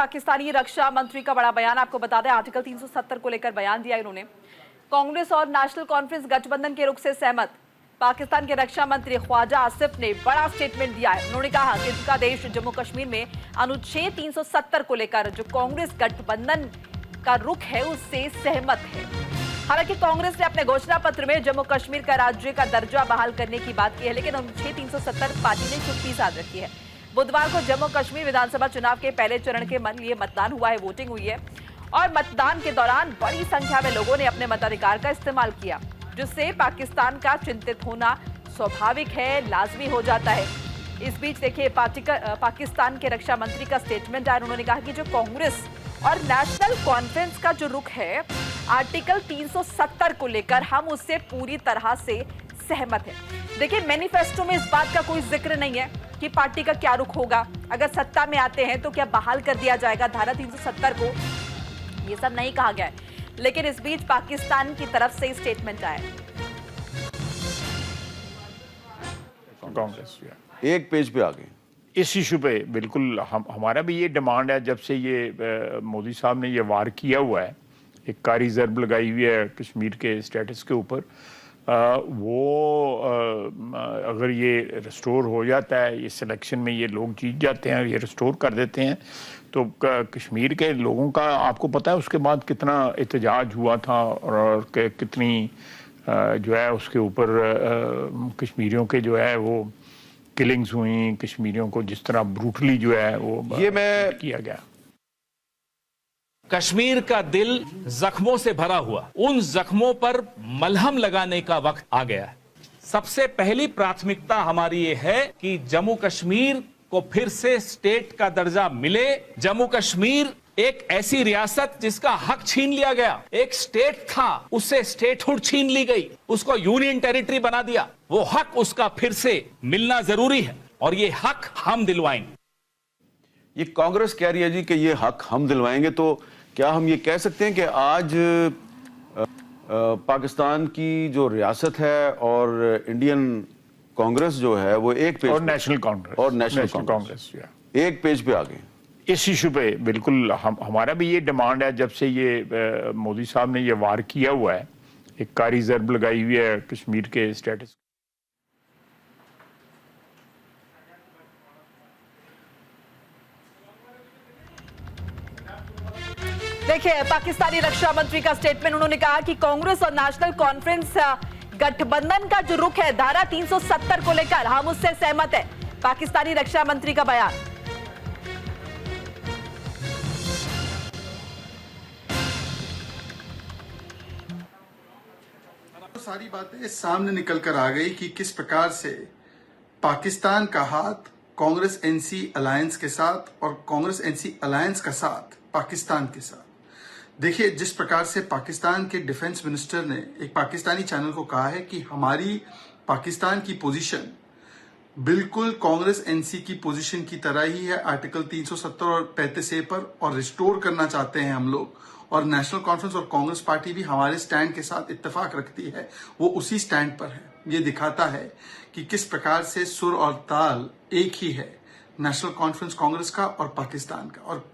पाकिस्तानी रक्षा मंत्री का बड़ा बयान। आपको बता दें, आर्टिकल 370 को लेकर बयान दिया इन्होंने। कांग्रेस और नेशनल कॉन्फ्रेंस गठबंधन के रुख से सहमत। पाकिस्तान के रक्षा मंत्री ख्वाजा आसिफ ने बड़ा स्टेटमेंट दिया है। उन्होंने कहा कि उनका देश जम्मू कश्मीर में अनुच्छेद 370 को लेकर जो कांग्रेस गठबंधन का रुख है उससे सहमत है। हालांकि कांग्रेस ने अपने घोषणा पत्र में जम्मू कश्मीर का राज्य का दर्जा बहाल करने की बात की है, लेकिन अनुच्छेद 370 पार्टी ने चुप्पी साध रखी है। बुधवार को जम्मू कश्मीर विधानसभा चुनाव के पहले चरण के लिए मतदान हुआ है, वोटिंग हुई है और मतदान के दौरान बड़ी संख्या में लोगों ने अपने मताधिकार का इस्तेमाल किया, जिससे पाकिस्तान का चिंतित होना स्वाभाविक है, लाजमी हो जाता है। इस बीच देखिए पाकिस्तान के रक्षा मंत्री का स्टेटमेंट आया। उन्होंने कहा कि जो कांग्रेस और नेशनल कॉन्फ्रेंस का जो रुख है आर्टिकल 370 को लेकर, हम उससे पूरी तरह से सहमत हैं। देखिए मैनिफेस्टो में इस बात का कोई जिक्र नहीं है कि पार्टी का क्या रुख होगा, अगर सत्ता में आते हैं तो क्या बहाल कर दिया जाएगा धारा 370 को, ये सब नहीं कहा गया है। लेकिन इस बीच पाकिस्तान की तरफ से स्टेटमेंट आया। कांग्रेस एक पेज पे आ गए इस इशू पे। बिल्कुल हमारा भी ये डिमांड है, जब से ये मोदी साहब ने ये वार किया हुआ है, एक कारी ज़रब लगाई हुई है कश्मीर के स्टेटस के ऊपर, अगर ये रिस्टोर हो जाता है, ये सिलेक्शन में ये लोग जीत जाते हैं, ये रिस्टोर कर देते हैं, तो कश्मीर के लोगों का आपको पता है उसके बाद कितना एहतजाज हुआ था और कितनी जो है उसके ऊपर कश्मीरियों के जो है वो किलिंग्स हुई, कश्मीरियों को जिस तरह ब्रूटली जो है वो ये मैं किया गया। कश्मीर का दिल जख्मों से भरा हुआ, उन जख्मों पर मलहम लगाने का वक्त आ गया है। सबसे पहली प्राथमिकता हमारी ये है कि जम्मू कश्मीर को फिर से स्टेट का दर्जा मिले। जम्मू कश्मीर एक ऐसी रियासत जिसका हक छीन लिया गया, एक स्टेट था उससे स्टेटहुड छीन ली गई, उसको यूनियन टेरिटरी बना दिया। वो हक उसका फिर से मिलना जरूरी है और ये हक हम दिलवाएंगे। ये कांग्रेस कह रही है जी कि ये हक हम दिलवाएंगे, तो क्या हम ये कह सकते हैं कि आज पाकिस्तान की जो रियासत है और इंडियन कांग्रेस जो है वो एक पेज और नेशनल कांग्रेस एक पेज पे आ गए इस इशू पे। बिल्कुल हमारा भी ये डिमांड है, जब से ये मोदी साहब ने ये वार किया हुआ है, एक कारी ज़रब लगाई हुई है कश्मीर के स्टेटस। देखिए पाकिस्तानी रक्षा मंत्री का स्टेटमेंट। उन्होंने कहा कि कांग्रेस और नेशनल कॉन्फ्रेंस गठबंधन का जो रुख है धारा 370 को लेकर, हम उससे सहमत है। पाकिस्तानी रक्षा मंत्री का बयान। सारी बातें सामने निकल कर आ गई कि किस प्रकार से पाकिस्तान का हाथ कांग्रेस एनसी अलायंस के साथ और कांग्रेस एनसी अलायंस का साथ पाकिस्तान के साथ। देखिए जिस प्रकार से पाकिस्तान के डिफेंस मिनिस्टर ने एक पाकिस्तानी चैनल को कहा है कि हमारी पाकिस्तान की पोजीशन बिल्कुल कांग्रेस एनसी की पोजीशन की तरह ही है, आर्टिकल 370 और 35A पर, और रिस्टोर करना चाहते हैं हम लोग। और नेशनल कॉन्फ्रेंस और कांग्रेस पार्टी भी हमारे स्टैंड के साथ इत्तेफाक रखती है, वो उसी स्टैंड पर है। ये दिखाता है कि किस प्रकार से सुर और ताल एक ही है, नेशनल कॉन्फ्रेंस कांग्रेस का और पाकिस्तान का। और